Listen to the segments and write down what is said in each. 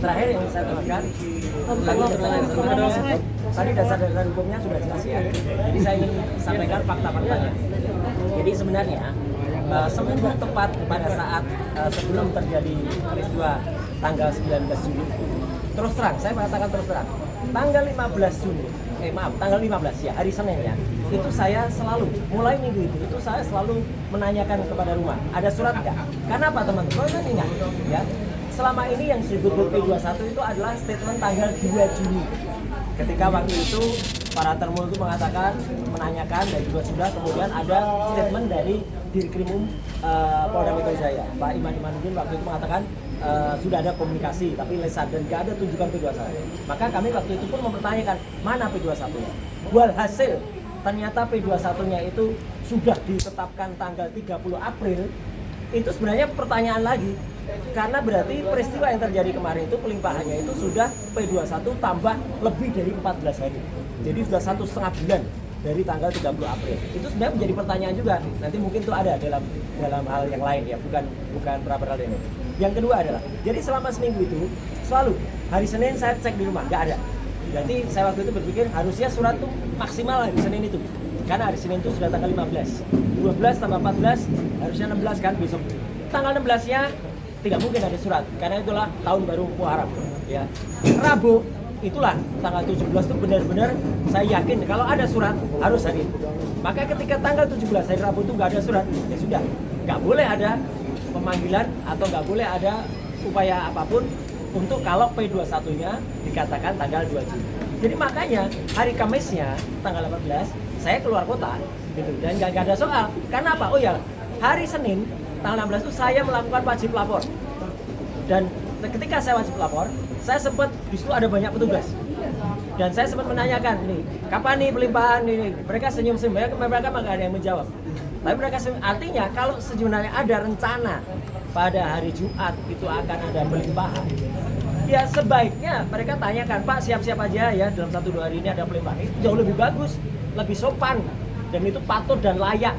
terakhir yang saya tekankan tadi dasar-dasar hukumnya sudah jelas ya. Jadi saya ingin sampaikan fakta-faktanya. Jadi sebenarnya seminggu tepat pada saat sebelum terjadi peristiwa tanggal 19 Juni, terus terang, saya mengatakan terus terang, tanggal 15 Juni, tanggal 15 ya, hari Senin ya, itu saya selalu, mulai minggu itu saya selalu menanyakan kepada rumah, ada surat nggak? Karena apa teman-teman? Kalau ingat ya, selama ini yang disebut P21 itu adalah statement tanggal 2 Juni. Ketika waktu itu para termul itu mengatakan, menanyakan dan juga sudah kemudian ada statement dari Dirkrimum Polda Metro Jaya, Pak Iman Imanuddin waktu itu mengatakan sudah ada komunikasi tapi lesan dan nggak ada tunjukan P21. Maka kami waktu itu pun mempertanyakan mana P21-nya. Walhasil ternyata P21-nya itu sudah ditetapkan tanggal 30 April. Itu sebenarnya pertanyaan lagi. Karena berarti peristiwa yang terjadi kemarin itu pelimpahannya itu sudah P21 tambah lebih dari 14 hari. Jadi sudah 1,5 bulan dari tanggal 30 April. Itu sebenarnya menjadi pertanyaan juga. Nanti mungkin itu ada dalam hal yang lain ya, bukan perkara ini. Yang kedua adalah, jadi selama seminggu itu selalu hari Senin saya cek di rumah, nggak ada. Berarti saya waktu itu berpikir harusnya surat itu maksimal hari Senin itu. Karena hari Senin itu sudah tanggal 15. 12 tambah 14 harusnya 16 kan besok. Tanggal 16-nya tidak mungkin ada surat karena itulah tahun baru Muharram ya. Rabu itulah tanggal 17 itu benar-benar saya yakin kalau ada surat harus hari itu. Maka ketika tanggal 17 hari Rabu itu nggak ada surat, ya sudah, nggak boleh ada pemanggilan atau nggak boleh ada upaya apapun untuk kalau P21-nya dikatakan tanggal 2 Juni. Jadi makanya hari Kamisnya tanggal 18 saya keluar kota gitu dan nggak ada soal. Karena apa? Oh ya, hari Senin tanggal 16 itu saya melakukan wajib lapor. Dan ketika saya wajib lapor, saya sempat di situ ada banyak petugas. Dan saya sempat menanyakan, nih, kapan nih pelimpahan ini? Mereka senyum-senyum, mereka nggak ada yang menjawab. Tapi mereka senyum, artinya kalau sebenarnya ada rencana pada hari Jumat itu akan ada pelimpahan, ya sebaiknya mereka tanyakan, Pak siap-siap aja ya dalam 1-2 hari ini ada pelimpahan. Itu jauh lebih bagus, lebih sopan, dan itu patut dan layak.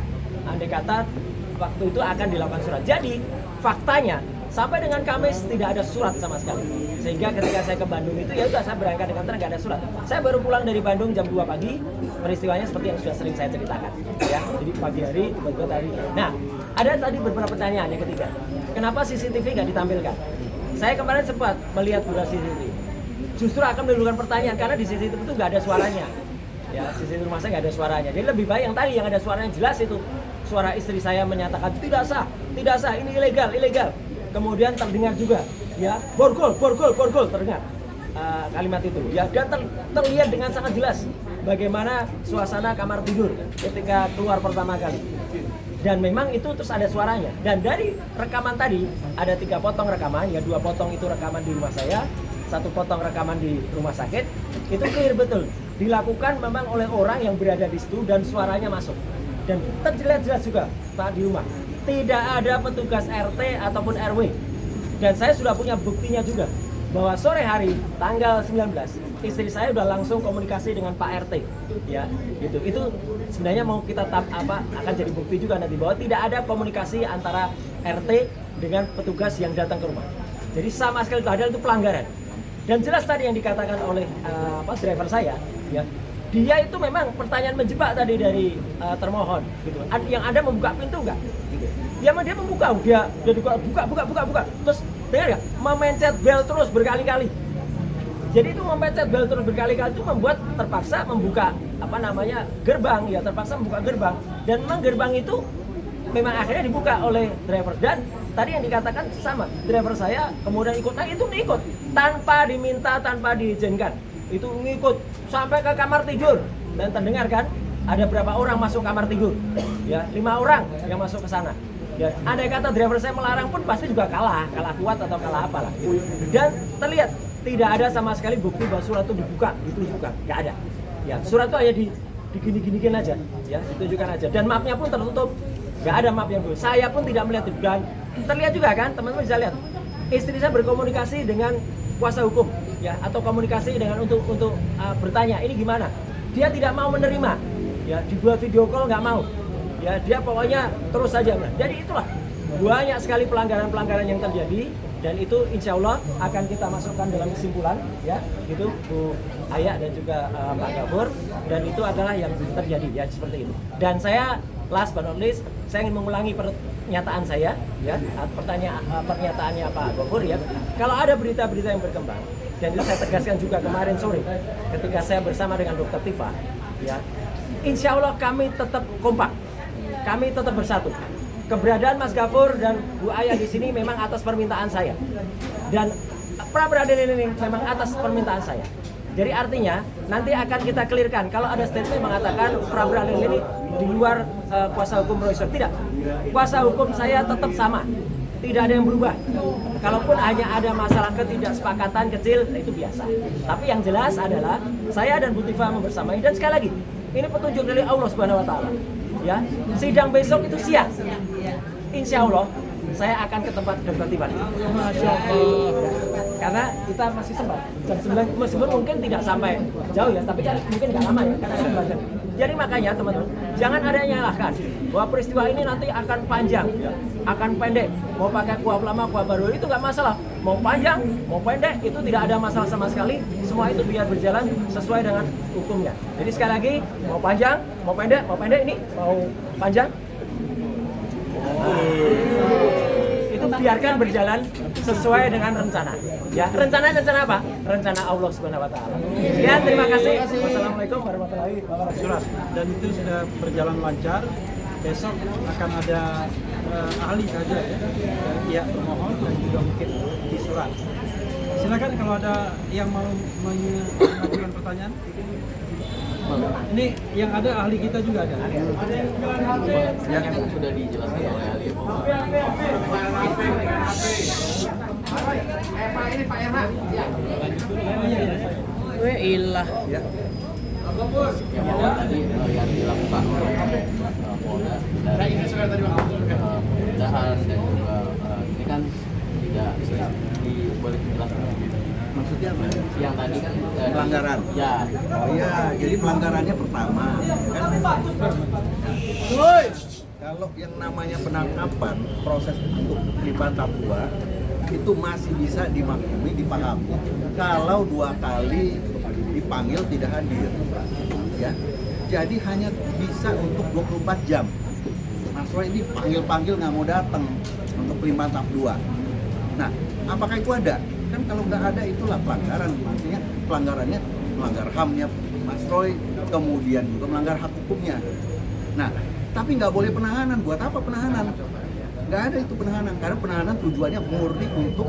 Andai kata waktu itu akan dilakukan surat. Jadi faktanya sampai dengan Kamis tidak ada surat sama sekali. Sehingga ketika saya ke Bandung itu ya udah saya berangkat dengan tenang, nggak ada surat. Saya baru pulang dari Bandung jam 2 pagi. Peristiwanya seperti yang sudah sering saya ceritakan. Ya, jadi pagi hari tiba-tiba tadi. Nah, ada tadi beberapa pertanyaan yang ketiga. Kenapa CCTV nggak ditampilkan? Saya kemarin sempat melihat beberapa CCTV. Justru akan menimbulkan pertanyaan karena di CCTV itu nggak ada suaranya. Ya, CCTV rumah saya nggak ada suaranya. Jadi lebih baik yang tadi yang ada suaranya jelas itu. Suara istri saya menyatakan tidak sah, ini ilegal. Kemudian terdengar juga, ya, borgol terdengar kalimat itu. Ya, dan terlihat dengan sangat jelas bagaimana suasana kamar tidur ketika keluar pertama kali. Dan memang itu terus ada suaranya. Dan dari rekaman tadi ada 3 potong rekaman, ya 2 potong itu rekaman di rumah saya, 1 potong rekaman di rumah sakit. Itu clear betul. Dilakukan memang oleh orang yang berada di situ dan suaranya masuk. Dan terlihat jelas juga Pak di rumah tidak ada petugas RT ataupun RW. Dan saya sudah punya buktinya juga bahwa sore hari tanggal 19 istri saya udah langsung komunikasi dengan Pak RT ya gitu. Itu sebenarnya mau kita akan jadi bukti juga nanti bahwa tidak ada komunikasi antara RT dengan petugas yang datang ke rumah. Jadi sama sekali itu pelanggaran. Dan jelas tadi yang dikatakan oleh driver saya ya, dia itu memang pertanyaan menjebak tadi dari termohon gitu. Yang ada membuka pintu enggak? Gitu. Dia membuka, dia buka. Terus dengar nggak? Memencet bel terus berkali-kali. Jadi itu memencet bel terus berkali-kali itu membuat terpaksa membuka gerbang ya, terpaksa membuka gerbang. Dan memang gerbang itu memang akhirnya dibuka oleh driver. Dan tadi yang dikatakan sama, driver saya kemudian ikut. Nah itu ikut tanpa diminta, tanpa diizinkan. Itu ngikut sampai ke kamar tidur dan terdengar kan ada berapa orang masuk kamar tidur ya, 5 orang yang masuk ke sana ya. Andai kata driver saya melarang pun pasti juga kalah kuat atau kalah apalah gitu. Dan terlihat tidak ada sama sekali bukti bahwa surat itu dibuka, ditunjukkan, nggak ada ya. Surat itu hanya digini-ginikan aja ya, ditunjukkan aja, dan mapnya pun tertutup, nggak ada map yang dulu. Saya pun tidak melihat itu. Dan terlihat juga kan, teman-teman bisa lihat istri saya berkomunikasi dengan kuasa hukum ya, atau komunikasi dengan untuk bertanya ini gimana. Dia tidak mau menerima ya, dibuat video call nggak mau ya, dia pokoknya terus saja. Jadi itulah banyak sekali pelanggaran-pelanggaran yang terjadi, dan itu insya Allah akan kita masukkan dalam kesimpulan, ya, itu Bu Aya dan juga Pak Gafur, dan itu adalah yang terjadi, ya, seperti itu. Dan saya last but not least, saya ingin mengulangi pernyataan saya, ya, pernyataannya Pak Gafur, ya. Kalau ada berita-berita yang berkembang, dan itu saya tegaskan juga kemarin sore ketika saya bersama dengan Dr. Tifa, ya, insya Allah kami tetap kompak, kami tetap bersatu. Keberadaan Mas Gafur dan Bu Aya di sini memang atas permintaan saya, dan pra peradilan ini memang atas permintaan saya. Jadi artinya nanti akan kita clearkan kalau ada statement mengatakan pra peradilan ini di luar kuasa hukum Roy Suryo. Tidak, kuasa hukum saya tetap sama, tidak ada yang berubah. Kalaupun hanya ada masalah ketidaksepakatan kecil, itu biasa. Tapi yang jelas adalah saya dan Bu Tifa membersamai, dan sekali lagi ini petunjuk dari Allah Subhanahu Wa Taala. Ya, sidang besok itu siang. Insya Allah saya akan ke tempat Dr. Tifa. Masya Allah. Karena kita masih sempat jam 9, meskipun mungkin tidak sampai jauh, ya, tapi kan mungkin nggak lama, ya, karena ada. Jadi makanya teman-teman, jangan ada yang nyalahkan bahwa peristiwa ini nanti akan panjang, akan pendek. Mau pakai kuah lama, kuah baru itu nggak masalah. Mau panjang, mau pendek, itu tidak ada masalah sama sekali. Semua itu biar berjalan sesuai dengan hukumnya. Jadi sekali lagi, mau panjang, mau pendek ini, mau panjang. Itu biarkan berjalan sesuai dengan rencana. Ya, rencana apa? Rencana Allah Subhanahu Wa Taala. Sekian, terima kasih. Wassalamualaikum warahmatullahi wabarakatuh. Dan itu sudah berjalan lancar. Besok akan ada ahli saja, ya, dari pihak termohon dan juga mungkin di surat. Silakan kalau ada yang mau mengajukan pertanyaan. Ini yang ada ahli kita juga ada. Yang sudah dijelaskan oleh ahli. Pak ini Pak Erna. Ilah. Ya. Yang tadi yang dilakukan oleh Polda dari pendahan dan juga ini kan tidak boleh dijelaskan. Maksudnya apa? Yang tadi kan Pelanggaran. Ya. Oh iya, jadi pelanggarannya pertama kan. Kalau yang namanya penangkapan, proses untuk lipat Papua itu masih bisa dimaklumi, dipahami kalau 2 kali dipanggil tidak hadir, ya. Jadi hanya bisa untuk 24 jam. Mas Roy ini panggil-panggil nggak mau datang untuk lipat tahap 2. Nah, apakah itu ada? Kan kalau nggak ada itulah pelanggaran, maksudnya pelanggarannya melanggar HAM-nya Mas Roy, kemudian juga melanggar hak hukumnya. Nah, tapi nggak boleh penahanan. Buat apa penahanan? Nggak ada itu penahanan, karena penahanan tujuannya murni untuk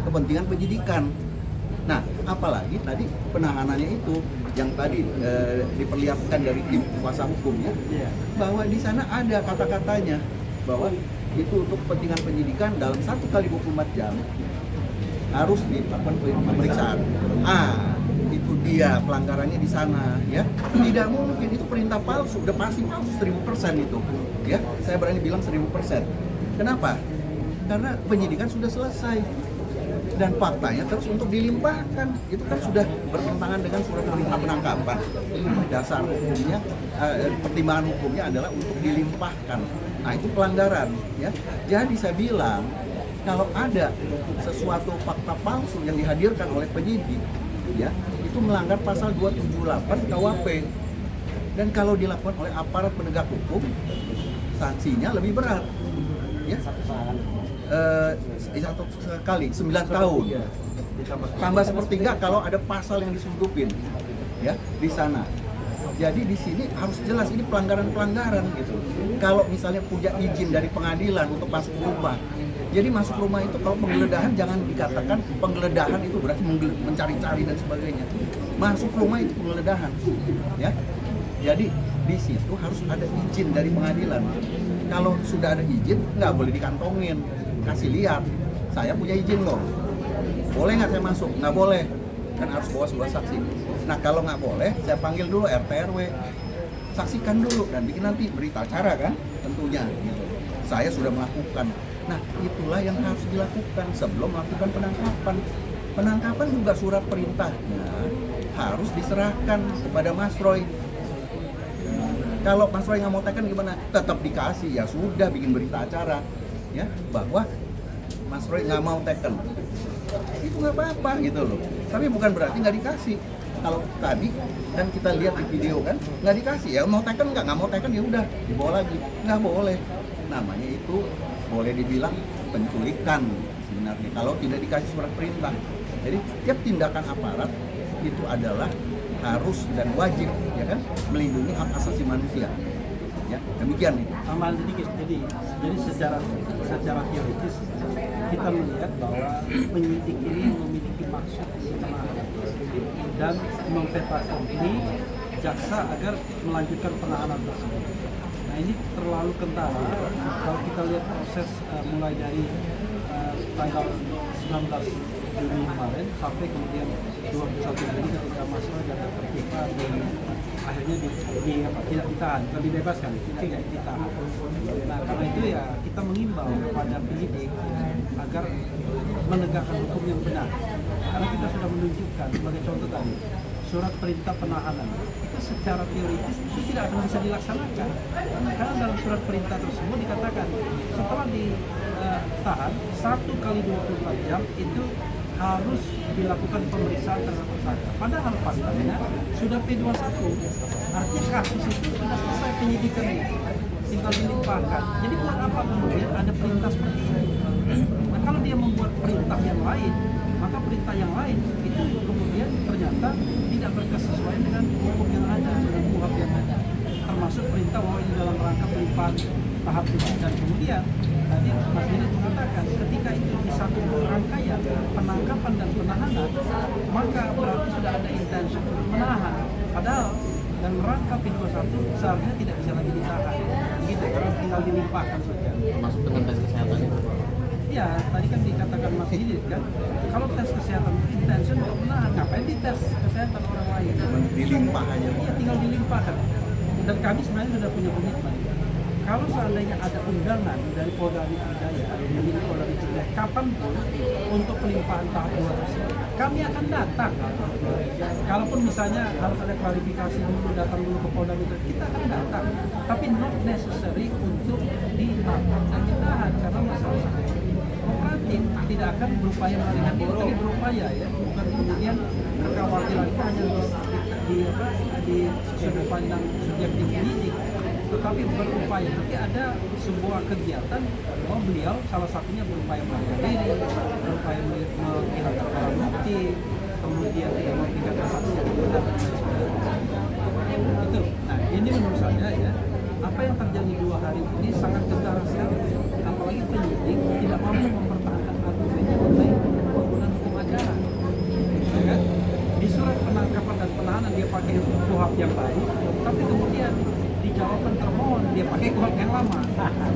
kepentingan penyidikan. Nah, apalagi tadi penahanannya itu yang tadi diperlihatkan dari tim kuasa hukumnya, bahwa di sana ada kata-katanya bahwa itu untuk kepentingan penyidikan dalam 1 kali 24 jam harus dilakukan pemeriksaan. Itu dia pelanggarannya di sana, ya. Tidak mungkin itu perintah palsu, udah pasti palsu 1000% itu, ya. Saya berani bilang 1000%. Kenapa? Karena penyidikan sudah selesai dan faktanya terus untuk dilimpahkan. Itu kan sudah bertentangan dengan surat perintah penangkapan. Dasar hukumnya, pertimbangan hukumnya adalah untuk dilimpahkan. Nah, itu pelanggaran, ya. Jadi saya bilang kalau ada sesuatu fakta palsu yang dihadirkan oleh penyidik, ya, itu melanggar pasal 278 KUHP. Dan kalau dilakukan oleh aparat penegak hukum, sanksinya lebih berat, ya. Satu kali 9 tahun, tambah sepertiga kalau ada pasal yang diselundupin, ya, di sana. Jadi di sini harus jelas ini pelanggaran-pelanggaran gitu. Kalau misalnya punya izin dari pengadilan untuk masuk rumah, jadi masuk rumah itu kalau penggeledahan jangan dikatakan penggeledahan itu berarti mencari-cari dan sebagainya. Masuk rumah itu penggeledahan, ya. Jadi di situ harus ada izin dari pengadilan. Kalau sudah ada izin nggak boleh dikantongin, kasih lihat saya punya izin loh. Boleh nggak saya masuk? Nggak boleh, kan harus bawa sebuah saksi. Nah kalau nggak boleh, saya panggil dulu RT RW, saksikan dulu dan bikin nanti berita acara kan, tentunya. Gitu. Saya sudah melakukan. Nah itulah yang harus dilakukan sebelum melakukan penangkapan. Penangkapan juga surat perintahnya harus diserahkan kepada Mas Roy. Kalau Mas Roy nggak mau teken gimana? Tetap dikasih, ya sudah bikin berita acara ya bahwa Mas Roy nggak mau teken. Itu nggak apa-apa gitu loh. Tapi bukan berarti nggak dikasih. Kalau tadi kan kita lihat di video kan nggak dikasih, ya mau teken nggak mau teken ya udah dibawa lagi, nggak boleh. Namanya itu boleh dibilang penculikan sebenarnya kalau tidak dikasih surat perintah. Jadi setiap tindakan aparat itu adalah harus dan wajib ya kan melindungi hak asasi manusia. Ya, demikian itu. Tambahan sedikit, jadi secara teoritis kita melihat bahwa penyidik ini memiliki maksud untuk menahan dan memfetakan ini jaksa agar melanjutkan penahanan tersebut. Nah ini terlalu kentara kalau kita lihat proses mulai dari tanggal 19 Juni kemarin sampai kemudian 21 Juni ketika Mas Roy datang ke FIFA akhirnya tidak ditahan, bukan dibebaskan, tidak ditahan. Nah karena itu ya kita mengimbau kepada penyidik agar menegakkan hukum yang benar. Karena kita sudah menunjukkan sebagai contoh tadi surat perintah penahanan itu secara teoritis itu tidak akan bisa dilaksanakan karena dalam surat perintah tersebut dikatakan setelah ditahan 1 kali 24 jam itu harus dilakukan pemeriksaan terhadap tersangka. Padahal faktanya sudah P21, artinya kasus itu sudah selesai penyidikannya, tinggal dilimpahkan. Jadi buat apa kemudian ada perintah seperti ini? Nah kalau dia membuat perintah yang lain, maka perintah yang lain itu kemudian ternyata tidak berkesesuaian dengan hukum yang ada, dengan KUHP yang ada. Termasuk perintah bahwa ini dalam rangka pelimpahan tahap 2. Dan kemudian tadi Mas Dini mengatakan ketika itu di satu rangkaian penangkapan dan penahanan, maka berarti sudah ada intensi untuk menahan. Padahal dan rangka P21 seharusnya tidak bisa lagi ditahan. Gitu, karena tinggal dilimpahkan saja. Termasuk dengan tes kesehatan itu. Ya, tadi kan dikatakan Mas Dini kan, kalau tes kesehatan itu intention untuk menahan, ngapain dites kesehatan orang lain? Dilimpah aja. Iya, tinggal dilimpahkan. Dan kami sebenarnya sudah punya komitmen. Kalau seandainya ada undangan dari Polda Metro Jaya, dari Polda Metro Jaya, kapanpun untuk pelimpahan tahap 2 tersebut, kami akan datang. Kalaupun misalnya harus ada klarifikasi dulu, datang dulu ke Polda Metro, kita akan datang. Tapi not necessary untuk ditangkap dan ditahan karena masalah kooperatif tidak akan berupaya melarikan diri, tadi berupaya ya, bukan kemudian kekhawatiran itu hanya di sudut pandang subjektif penyidik, tetapi berupaya. Nanti ada sebuah kegiatan bahwa beliau salah satunya berupaya melarikan diri, berupaya menghilangkan barang bukti, kemudian tidak memberikan kesaksian yang benar dan lain sebagainya. Itu. Nah ini menurut saya ya, apa yang terjadi 2 hari ini sangat kentara sekali. Apalagi penyidik tidak mampu mempertahankan argumennya mengenai penggunaan hukum acara. Ya kan? Di surat penangkapan dan penahanan dia pakai KUHP yang baru, tapi kemudian di jawaban termohon dia pakai KUHP yang lama.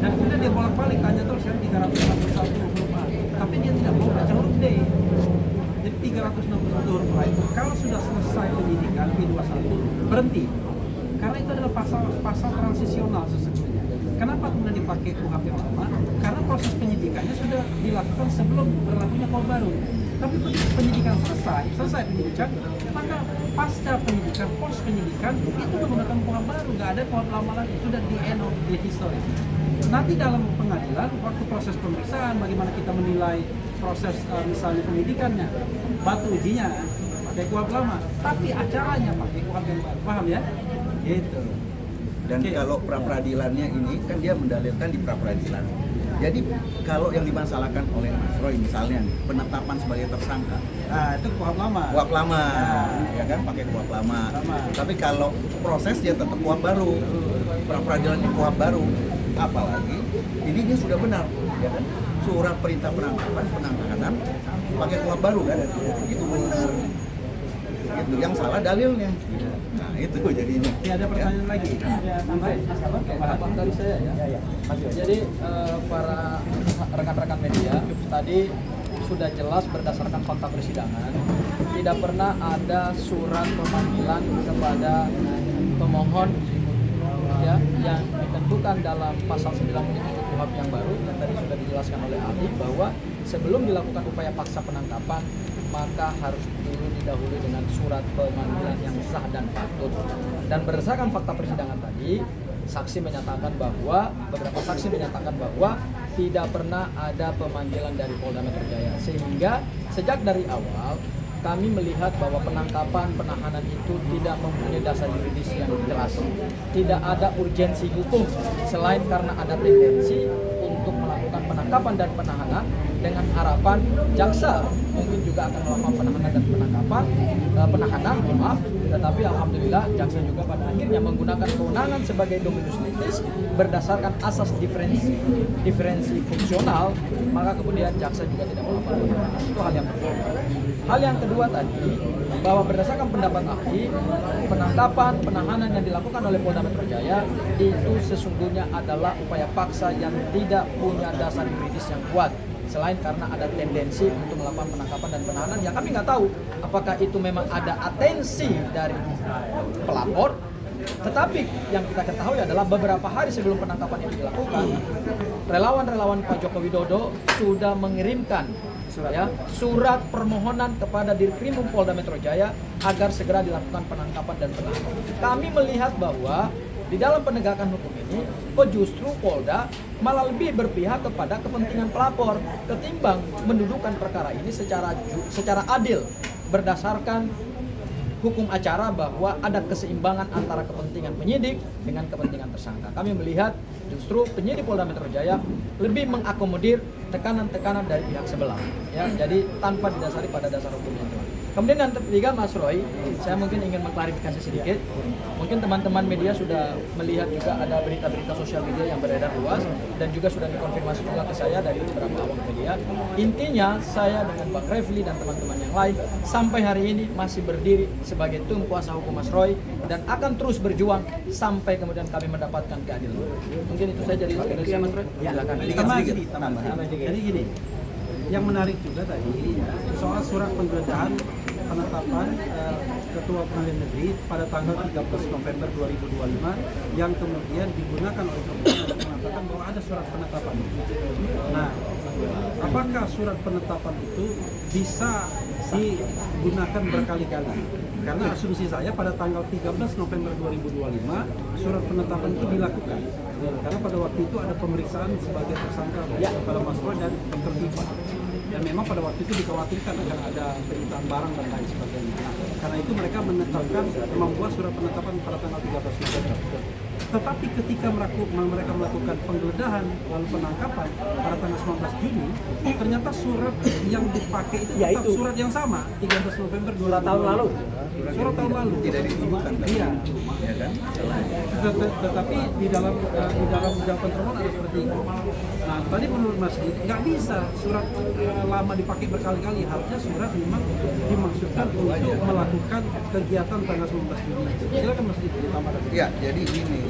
Dan kemudian dia bolak-balik tanya terus kan 361 huruf A, tapi dia tidak mau baca huruf D. Jadi 361 huruf A itu kalau sudah selesai penyidikan P21 berhenti. Karena itu adalah pasal transisional sesungguhnya. Kenapa kemudian dipakai KUHP yang lama? Karena proses penyidikannya sudah dilakukan sebelum berlakunya KUHP baru. Tapi penyidikan selesai penyidikan, maka pasca penyidikan, pos penyidikan itu menggunakan KUHP baru, nggak ada KUHP lama lagi, sudah di end of the history. Nanti dalam pengadilan, waktu proses pemeriksaan, bagaimana kita menilai proses misalnya penyidikannya, batu ujinya pakai KUHP lama, tapi acaranya pakai KUHP yang baru, paham ya? Gitu. Dan kalau pra-peradilannya ini kan dia mendalilkan di pra-peradilan. Jadi kalau yang dimasalahkan oleh Mas Roy misalnya nih, penetapan sebagai tersangka, Nah itu KUHP lama. KUHP lama, ya kan pakai KUHP lama. Tapi kalau proses dia tetap KUHP baru, pra-peradilannya KUHP baru. Apalagi ini dia sudah benar, ya kan? Surat perintah penangkapan, penahanan pakai KUHP baru kan? Itu benar. Itu yang salah dalilnya. Nah itu jadinya. Ya, ada pertanyaan lagi. Ya, tambahin. Tambahan dari saya ya. Jadi para rekan-rekan media tadi sudah jelas berdasarkan fakta persidangan tidak pernah ada surat pemanggilan kepada pemohon ya yang ditentukan dalam pasal 9 KUHP yang baru yang tadi sudah dijelaskan oleh ahli bahwa sebelum dilakukan upaya paksa penangkapan maka harus dulu didahului dengan surat pemanggilan yang sah dan patut. Dan berdasarkan fakta persidangan tadi, beberapa saksi menyatakan bahwa tidak pernah ada pemanggilan dari Polda Metro Jaya, sehingga sejak dari awal kami melihat bahwa penangkapan penahanan itu tidak mempunyai dasar yuridis yang jelas, tidak ada urgensi hukum selain karena ada tendensi untuk melakukan penangkapan dan penahanan dengan harapan jaksa mungkin juga akan melakukan penahanan dan penahanan, tetapi alhamdulillah jaksa juga pada akhirnya menggunakan kewenangan sebagai dominus litis berdasarkan asas diferensi fungsional, maka kemudian jaksa juga tidak melakukan penahanan. Itu hal yang pertama. Hal yang kedua tadi, bahwa berdasarkan pendapat ahli, penangkapan, penahanan yang dilakukan oleh Polda Metro Jaya itu sesungguhnya adalah upaya paksa yang tidak punya dasar yuridis yang kuat, selain karena ada tendensi untuk melakukan penangkapan dan penahanan yang kami nggak tahu apakah itu memang ada atensi dari pelapor. Tetapi yang kita ketahui adalah beberapa hari sebelum penangkapan ini dilakukan, relawan-relawan Pak Joko Widodo sudah mengirimkan surat permohonan kepada Dirkrimum Polda Metro Jaya agar segera dilakukan penangkapan dan penahanan. Kami melihat bahwa di dalam penegakan hukum ini, justru Polda malah lebih berpihak kepada kepentingan pelapor ketimbang mendudukan perkara ini secara adil berdasarkan hukum acara bahwa ada keseimbangan antara kepentingan penyidik dengan kepentingan tersangka. Kami melihat justru penyidik Polda Metro Jaya lebih mengakomodir tekanan-tekanan dari pihak sebelah, ya, jadi tanpa didasari pada dasar hukum yang jelas. Kemudian yang ketiga, Mas Roy, saya mungkin ingin mengklarifikasi sedikit. Mungkin teman-teman media sudah melihat juga ada berita-berita sosial media yang beredar luas dan juga sudah dikonfirmasi juga ke saya dari beberapa awak media. Intinya saya dengan Bang Refli dan teman-teman yang lain sampai hari ini masih berdiri sebagai tim kuasa hukum Mas Roy dan akan terus berjuang sampai kemudian kami mendapatkan keadilan. Mungkin itu saja dari saya, Mas Roy. Silakan. Jadi gini, yang menarik juga tadi ya, soal surat penggeledahan penetapan Ketua Pengadilan Negeri pada tanggal 13 November 2025 yang kemudian digunakan oleh Kepolisian untuk mengatakan bahwa ada surat penetapan. Nah, apakah surat penetapan itu bisa digunakan berkali-kali? Karena asumsi saya pada tanggal 13 November 2025 surat penetapan itu dilakukan. Karena pada waktu itu ada pemeriksaan sebagai tersangka kepada Mas Roy dan Dr. Iva. Dan memang pada waktu itu dikhawatirkan akan ada peritaan barang dan lain sebagainya. Nah, karena itu mereka menetapkan, membuat surat penetapan pada tanggal 13 November. Tetapi ketika mereka melakukan penggeledahan lalu penangkapan pada tanggal 19 Juni, ternyata surat yang dipakai itu tetap surat yang sama, 13 November 2020. Surat tahun lalu. Tidak dituduhkan. Iya. Ya kan? Tetapi di dalam jawaban termohon ada seperti itu. Nah, tadi menurut Mas Didi, nggak bisa surat lama dipakai berkali-kali. Harusnya surat memang dimaksudkan untuk melakukan kegiatan tanggal 19 Juni. Silakan Mas Didi ditambahkan. Ya, jadi ini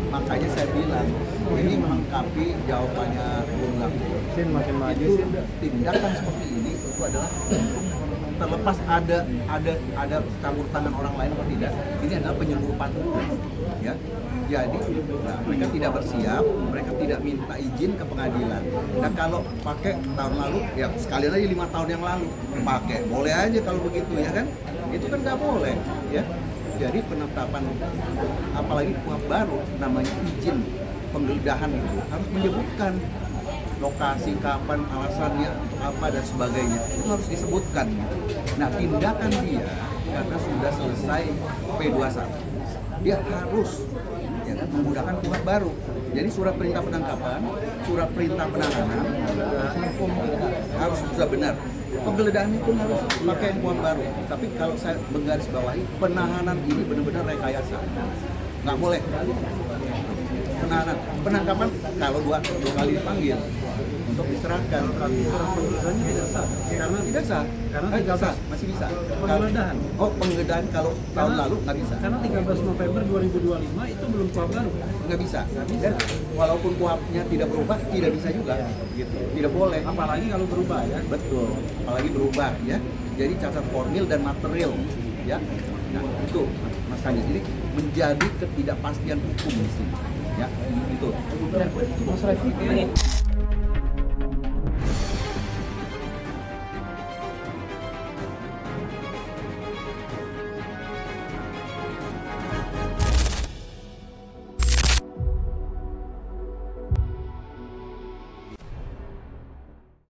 makanya saya bilang ini melengkapi jawabannya Bung Lafur. Makin maju Itu tindakan seperti ini itu adalah terlepas ada campur tangan orang lain atau tidak, ini adalah penyeludupan hukum, ya. Jadi mereka tidak bersiap, mereka tidak minta izin ke pengadilan. Dan kalau pakai tahun lalu, ya sekalian aja 5 tahun yang lalu pakai, boleh aja kalau begitu, ya kan? Itu kan nggak boleh, ya. Jadi penetapan, apalagi kuhap baru, namanya izin penggeledahan itu harus menyebutkan lokasi, kapan, alasannya, apa dan sebagainya, itu harus disebutkan. Nah, tindakan dia karena sudah selesai P21, dia harus ya kan, menggunakan kuhap baru. Jadi surat perintah penangkapan, surat perintah penahanan harus sudah benar. Penggeledahan pun harus pakai kuhap baru. Tapi kalau saya menggaris bawahi, penahanan ini benar-benar rekayasa, nggak boleh. Penahanan, penangkapan kalau dua kali dipanggil untuk diserahkan, penggeledahannya tidak sah. karena tidak sah, karena tidak sah, masih bisa. Penggeledahan. Penggeledahan kalau tahun lalu nggak bisa, Karena 13 November 2025 itu belum kuhap baru. nggak bisa. Dan walaupun kuhapnya tidak berubah, tidak bisa juga, gitu. Tidak boleh. Apalagi kalau berubah ya. Betul, apalagi berubah ya. Jadi cacat formil dan material, ya. Nah itu makanya jadi menjadi ketidakpastian hukum di sini, ya. Itu. Mas Refli,